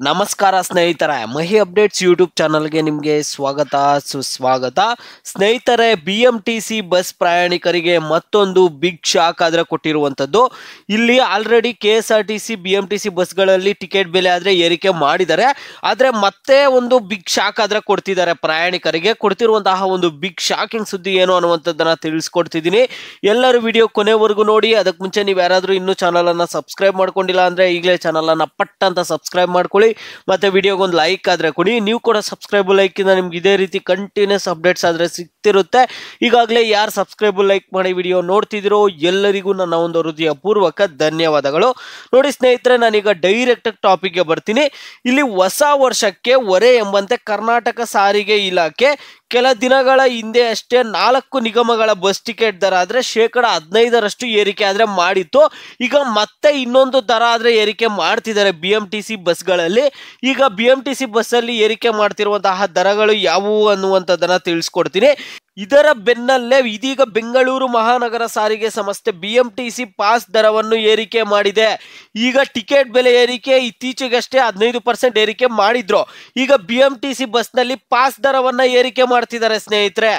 ನಮಸ್ಕಾರ ಸ್ನೇಹಿತರೆ, ಮಹಿ updates YouTube ಚಾನಲ್ಗೆ ನಿಮಗೆ ಸ್ವಾಗತ ಸುಸ್ವಾಗತ. ಸ್ನೇಹಿತರೆ, BMTC ಬಸ್ ಪ್ರಯಾಣಿಕರಿಗೆ ಮತ್ತೊಂದು ಬಿಗ್ ಶಾಕ್ ಆದರೆ ಕೊಟ್ಟಿರುವಂಥದ್ದು. ಇಲ್ಲಿ ಆಲ್ರೆಡಿ KSRTC BMTC ಬಸ್ಗಳಲ್ಲಿ ಟಿಕೆಟ್ ಬೆಲೆ ಆದರೆ ಏರಿಕೆ ಮಾಡಿದ್ದಾರೆ. ಆದರೆ ಮತ್ತೆ ಒಂದು ಬಿಗ್ ಶಾಕ್ ಆದರೆ ಕೊಡ್ತಿದ್ದಾರೆ. ಪ್ರಯಾಣಿಕರಿಗೆ ಕೊಡ್ತಿರುವಂತಹ ಒಂದು ಬಿಗ್ ಶಾಕಿಂಗ್ ಸುದ್ದಿ ಏನು ಅನ್ನುವಂಥದ್ದನ್ನು ತಿಳಿಸ್ಕೊಡ್ತಿದ್ದೀನಿ. ಎಲ್ಲರೂ ವಿಡಿಯೋ ಕೊನೆವರೆಗೂ ನೋಡಿ. ಅದಕ್ಕೆ ಮುಂಚೆ ನೀವು ಯಾರಾದರೂ ಇನ್ನೂ ಚಾನಲನ್ನು ಸಬ್ಸ್ಕ್ರೈಬ್ ಮಾಡ್ಕೊಂಡಿಲ್ಲ ಅಂದರೆ ಈಗಲೇ ಚಾನಲನ್ನು ಪಟ್ ಅಂತ ಸಬ್ಸ್ಕ್ರೈಬ್ ಮಾಡ್ಕೊಳ್ಳಿ. ಮತ್ತೆ ವಿಡಿಯೋಗೆ ಒಂದು ಲೈಕ್ ಆದ್ರೆ ಕೊಡಿ. ನೀವು ಕೂಡ ಸಬ್ಸ್ಕ್ರೈಬ್ ಲೈಕ್ ಇಂದ ನಿಮ್ಗೆ ಇದೇ ರೀತಿ ಕಂಟಿನ್ಯೂಸ್ ಅಪ್ಡೇಟ್ಸ್ ಆದ್ರೆ ಸಿಗ್ತಿರುತ್ತೆ. ಈಗಾಗಲೇ ಯಾರು ಸಬ್ಸ್ಕ್ರೈಬ್ ಲೈಕ್ ಮಾಡಿ ವಿಡಿಯೋ ನೋಡ್ತಿದ್ದೀರೋ ಎಲ್ಲರಿಗೂ ನನ್ನ ಒಂದು ಹೃದಯ ಪೂರ್ವಕ ಧನ್ಯವಾದಗಳು. ನೋಡಿ ಸ್ನೇಹಿತರೆ, ನಾನೀಗ ಡೈರೆಕ್ಟ್ ಟಾಪಿಕ್ಗೆ ಬರ್ತೀನಿ. ಇಲ್ಲಿ ಹೊಸ ವರ್ಷಕ್ಕೆ ಹೊರೆ ಎಂಬಂತೆ ಕರ್ನಾಟಕ ಸಾರಿಗೆ ಇಲಾಖೆ ಕೆಲ ದಿನಗಳ ಹಿಂದೆ ಅಷ್ಟೇ 4 ನಿಗಮಗಳ ಬಸ್ ಟಿಕೆಟ್ ದರ ಆದರೆ 15% ಏರಿಕೆ ಆದರೆ ಮಾಡಿತ್ತು. ಈಗ ಮತ್ತೆ ಇನ್ನೊಂದು ದರ ಆದರೆ ಏರಿಕೆ ಮಾಡ್ತಿದ್ದಾರೆ BMTC ಬಸ್ಗಳಲ್ಲಿ. ಈಗ BMTC ಬಸ್ಸಲ್ಲಿ ಏರಿಕೆ ಮಾಡ್ತಿರುವಂತಹ ದರಗಳು ಯಾವುವು ಅನ್ನುವಂಥದ್ದನ್ನು ತಿಳಿಸ್ಕೊಡ್ತೀನಿ. ಇದರ ಬೆನ್ನಲ್ಲೇ ಇದೀಗ ಬೆಂಗಳೂರು ಮಹಾನಗರ ಸಾರಿಗೆ ಸಂಸ್ಥೆ BMTC ಪಾಸ್ ದರವನ್ನು ಏರಿಕೆ ಮಾಡಿದೆ. ಈಗ ಟಿಕೆಟ್ ಬೆಲೆ ಏರಿಕೆ ಇತ್ತೀಚೆಗಷ್ಟೇ 15% ಏರಿಕೆ ಮಾಡಿದ್ರು. ಈಗ BMTC ಬಸ್ನಲ್ಲಿ ಪಾಸ್ ದರವನ್ನ ಏರಿಕೆ ಮಾಡ್ತಿದ್ದಾರೆ ಸ್ನೇಹಿತರೆ.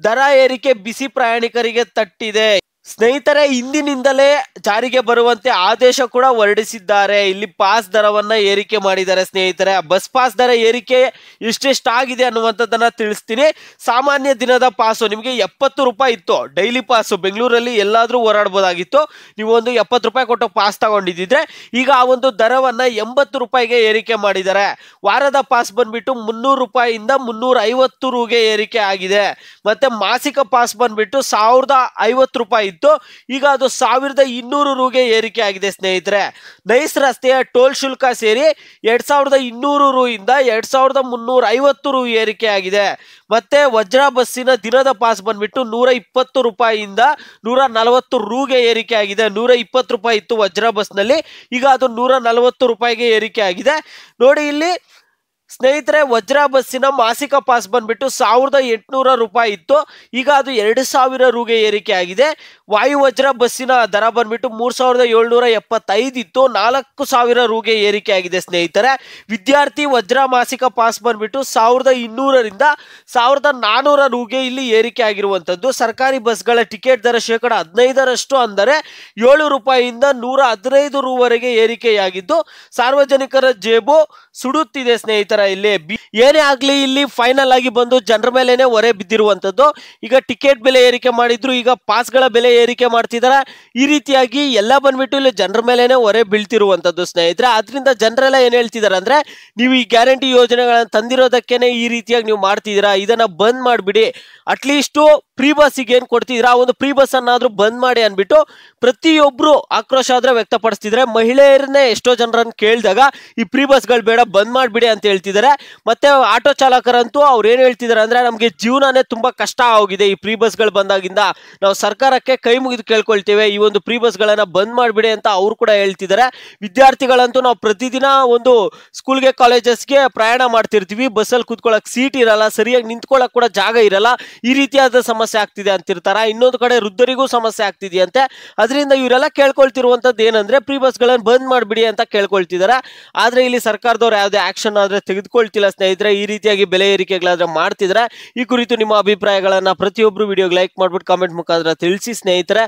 ದರ ಏರಿಕೆ ಬಿಸಿ ಪ್ರಯಾಣಿಕರಿಗೆ ತಟ್ಟಿದೆ. ಸ್ನೇಹಿತರೆ, ಇಂದಿನಿಂದಲೇ ಜಾರಿಗೆ ಬರುವಂತೆ ಆದೇಶ ಕೂಡ ಹೊರಡಿಸಿದ್ದಾರೆ. ಇಲ್ಲಿ ಪಾಸ್ ದರವನ್ನ ಏರಿಕೆ ಮಾಡಿದ್ದಾರೆ ಸ್ನೇಹಿತರೆ. ಬಸ್ ಪಾಸ್ ದರ ಏರಿಕೆ ಎಷ್ಟೆಷ್ಟಾಗಿದೆ ಅನ್ನುವಂಥದ್ದನ್ನ ತಿಳಿಸ್ತೀನಿ. ಸಾಮಾನ್ಯ ದಿನದ ಪಾಸು ನಿಮಗೆ 70 ರೂಪಾಯಿ ಇತ್ತು. ಡೈಲಿ ಪಾಸು ಬೆಂಗಳೂರಲ್ಲಿ ಎಲ್ಲಾದ್ರೂ ಓಡಾಡ್ಬೋದಾಗಿತ್ತು. ನೀವು ಒಂದು 70 ರೂಪಾಯಿ ಕೊಟ್ಟು ಪಾಸ್ ತಗೊಂಡಿದ್ದಿದ್ರೆ ಈಗ ಆ ಒಂದು ದರವನ್ನ 80 ರೂಪಾಯಿಗೆ ಏರಿಕೆ ಮಾಡಿದ್ದಾರೆ. ವಾರದ ಪಾಸ್ ಬಂದ್ಬಿಟ್ಟು 300 ರೂಪಾಯಿಯಿಂದ 350 ರೂಗೆ ಏರಿಕೆ ಆಗಿದೆ. ಮತ್ತೆ ಮಾಸಿಕ ಪಾಸ್ ಬಂದ್ಬಿಟ್ಟು 1050 ರೂಪಾಯಿ ಇತ್ತು. ಈಗ ಅದು 1200 ರೂಗೆ ಏರಿಕೆ ಆಗಿದೆ ಸ್ನೇಹಿತರೆ. ನೈಸ್ ರಸ್ತೆಯ ಟೋಲ್ ಶುಲ್ಕ ಸೇರಿ 2200 ರೂ ಇಂದ 2350 ರೂ ಏರಿಕೆ ಆಗಿದೆ. ಮತ್ತೆ ವಜ್ರ ಬಸ್ಸಿನ ದಿನದ ಪಾಸ್ ಬಂದ್ಬಿಟ್ಟು 120 ರೂಪಾಯಿಯಿಂದ 140 ರೂಗೆ ಏರಿಕೆ ಆಗಿದೆ. 120 ರೂಪಾಯಿ ಇತ್ತು ವಜ್ರ ಬಸ್ನಲ್ಲಿ, ಈಗ ಅದು 140 ರೂಪಾಯಿಗೆ ಏರಿಕೆ ಆಗಿದೆ. ನೋಡಿ ಇಲ್ಲಿ ಸ್ನೇಹಿತರೆ, ವಜ್ರ ಬಸ್ಸಿನ ಮಾಸಿಕ ಪಾಸ್ ಬಂದ್ಬಿಟ್ಟು 1800 ರೂಪಾಯಿ ಇತ್ತು. ಈಗ ಅದು 2000 ರೂಗೆ ಏರಿಕೆ ಆಗಿದೆ. ವಾಯು ವಜ್ರ ಬಸ್ಸಿನ ದರ ಬಂದ್ಬಿಟ್ಟು 3775 ಇತ್ತು. 4000 ರೂಗೆ ಏರಿಕೆ ಆಗಿದೆ ಸ್ನೇಹಿತರೆ. ವಿದ್ಯಾರ್ಥಿ ವಜ್ರ ಮಾಸಿಕ ಪಾಸ್ ಬಂದ್ಬಿಟ್ಟು 1200 ರಿಂದ 1400 ರೂಗೆ ಇಲ್ಲಿ ಏರಿಕೆ ಆಗಿರುವಂತದ್ದು. ಸರ್ಕಾರಿ ಬಸ್ಗಳ ಟಿಕೆಟ್ ದರ 15% ಅಂದರೆ 7 ರೂಪಾಯಿಯಿಂದ 115 ರೂವರೆಗೆ ಏರಿಕೆಯಾಗಿದ್ದು ಸಾರ್ವಜನಿಕರ ಜೇಬು ಸುಡುತ್ತಿದೆ ಸ್ನೇಹಿತರ. ಇಲ್ಲಿ ಏನೇ ಆಗ್ಲಿ ಇಲ್ಲಿ ಫೈನಲ್ ಆಗಿ ಬಂದು ಜನರ ಮೇಲೆನೆ ಹೊರೆ ಬಿದ್ದಿರುವಂತದ್ದು. ಈಗ ಟಿಕೆಟ್ ಬೆಲೆ ಏರಿಕೆ ಮಾಡಿದ್ರು, ಈಗ ಪಾಸ್ಗಳ ಬೆಲೆ ಏರಿಕೆ ಮಾಡ್ತಿದಾರೆ. ಈ ರೀತಿಯಾಗಿ ಎಲ್ಲ ಬಂದ್ಬಿಟ್ಟು ಇಲ್ಲಿ ಜನರ ಮೇಲೆನೆ ಹೊರೆ ಬೀಳ್ತಿರುವಂತದ್ದು ಸ್ನೇಹಿತರೆ. ಆದ್ರಿಂದ ಜನರೆಲ್ಲ ಏನ್ ಹೇಳ್ತಿದಾರೆ ಅಂದ್ರೆ, ನೀವು ಈ ಗ್ಯಾರಂಟಿ ಯೋಜನೆಗಳನ್ನ ತಂದಿರೋದಕ್ಕೇನೆ ಈ ರೀತಿಯಾಗಿ ನೀವು ಮಾಡ್ತಿದ್ದೀರಾ, ಇದನ್ನ ಬಂದ್ ಮಾಡ್ಬಿಡಿ. ಅಟ್ಲೀಸ್ಟ್ ಫ್ರೀ ಬಸ್ಸಿಗೆ ಏನ್ ಕೊಡ್ತಿದ್ದೀರಾ ಆ ಒಂದು ಫ್ರೀ ಬಸ್ ಅನ್ನಾದ್ರೂ ಬಂದ್ ಮಾಡಿ ಅನ್ಬಿಟ್ಟು ಪ್ರತಿಯೊಬ್ರು ಆಕ್ರೋಶ ಆದ್ರೆ ವ್ಯಕ್ತಪಡಿಸ್ತಿದ್ರೆ. ಮಹಿಳೆಯರನ್ನೇ ಎಷ್ಟೋ ಜನರನ್ನ ಕೇಳಿದಾಗ ಈ ಫ್ರೀ ಬಸ್ಗಳು ಬೇಡ, ಬಂದ್ ಮಾಡ್ಬಿಡಿ ಅಂತ ಹೇಳ್ತಿದ್ದಾರೆ. ಮತ್ತೆ ಆಟೋ ಚಾಲಕರಂತೂ ಅವ್ರು ಏನ್ ಹೇಳ್ತಿದ್ದಾರೆ ಅಂದ್ರೆ, ನಮ್ಗೆ ಜೀವನನೇ ತುಂಬಾ ಕಷ್ಟ ಆಗಿದೆ ಈ ಫ್ರೀ ಬಸ್ಗಳು ಬಂದಾಗಿಂದ. ನಾವು ಸರ್ಕಾರಕ್ಕೆ ಕೈ ಮುಗಿದು ಕೇಳ್ಕೊಳ್ತೇವೆ, ಈ ಒಂದು ಫ್ರೀ ಬಸ್ಗಳನ್ನ ಬಂದ್ ಮಾಡ್ಬಿಡಿ ಅಂತ ಅವ್ರು ಕೂಡ ಹೇಳ್ತಿದ್ದಾರೆ. ವಿದ್ಯಾರ್ಥಿಗಳಂತೂ ನಾವು ಪ್ರತಿದಿನ ಒಂದು ಸ್ಕೂಲ್ಗೆ ಕಾಲೇಜಸ್ಗೆ ಪ್ರಯಾಣ ಮಾಡ್ತಿರ್ತೀವಿ, ಬಸ್ಸಲ್ಲಿ ಕೂತ್ಕೊಳ್ಳಕ್ ಸೀಟ್ ಇರಲ್ಲ, ಸರಿಯಾಗಿ ನಿಂತ್ಕೊಳ್ಳಕ್ ಕೂಡ ಜಾಗ ಇರಲ್ಲ. ಈ ರೀತಿಯಾದ ಸಮಸ್ಯೆ ಆಗ್ತಿದೆ ಅಂತಿರ್ತಾರ. ಇನ್ನೊಂದು ಕಡೆ ವೃದ್ಧರಿಗೂ ಸಮಸ್ಯೆ ಆಗ್ತಿದೆಯಂತೆ. ಅದರಿಂದ ಇವರೆಲ್ಲ ಕೇಳ್ಕೊಳ್ತಿರುವಂತದ್ದು ಏನಂದ್ರೆ, ಫ್ರೀ ಬಸ್ಗಳನ್ನು ಬಂದ್ ಮಾಡ್ಬಿಡಿ ಅಂತ ಕೇಳ್ಕೊಳ್ತಿದ್ದಾರೆ. ಆದ್ರೆ ಇಲ್ಲಿ ಸರ್ಕಾರದವ್ರು ಯಾವುದೇ ಆಕ್ಷನ್ ಆದ್ರೆ ತೆಗೆದುಕೊಳ್ತಿಲ್ಲ ಸ್ನೇಹಿತರೆ. ಈ ರೀತಿಯಾಗಿ ಬೆಲೆ ಏರಿಕೆಗಳಾದ್ರೆ ಮಾಡ್ತಿದ್ರೆ. ಈ ಕುರಿತು ನಿಮ್ಮ ಅಭಿಪ್ರಾಯಗಳನ್ನ ಪ್ರತಿಯೊಬ್ರು ವಿಡಿಯೋಗೆ ಲೈಕ್ ಮಾಡ್ಬಿಟ್ಟು ಕಾಮೆಂಟ್ ಮುಖಾಂತರ ತಿಳಿಸಿ ಸ್ನೇಹಿತರೆ.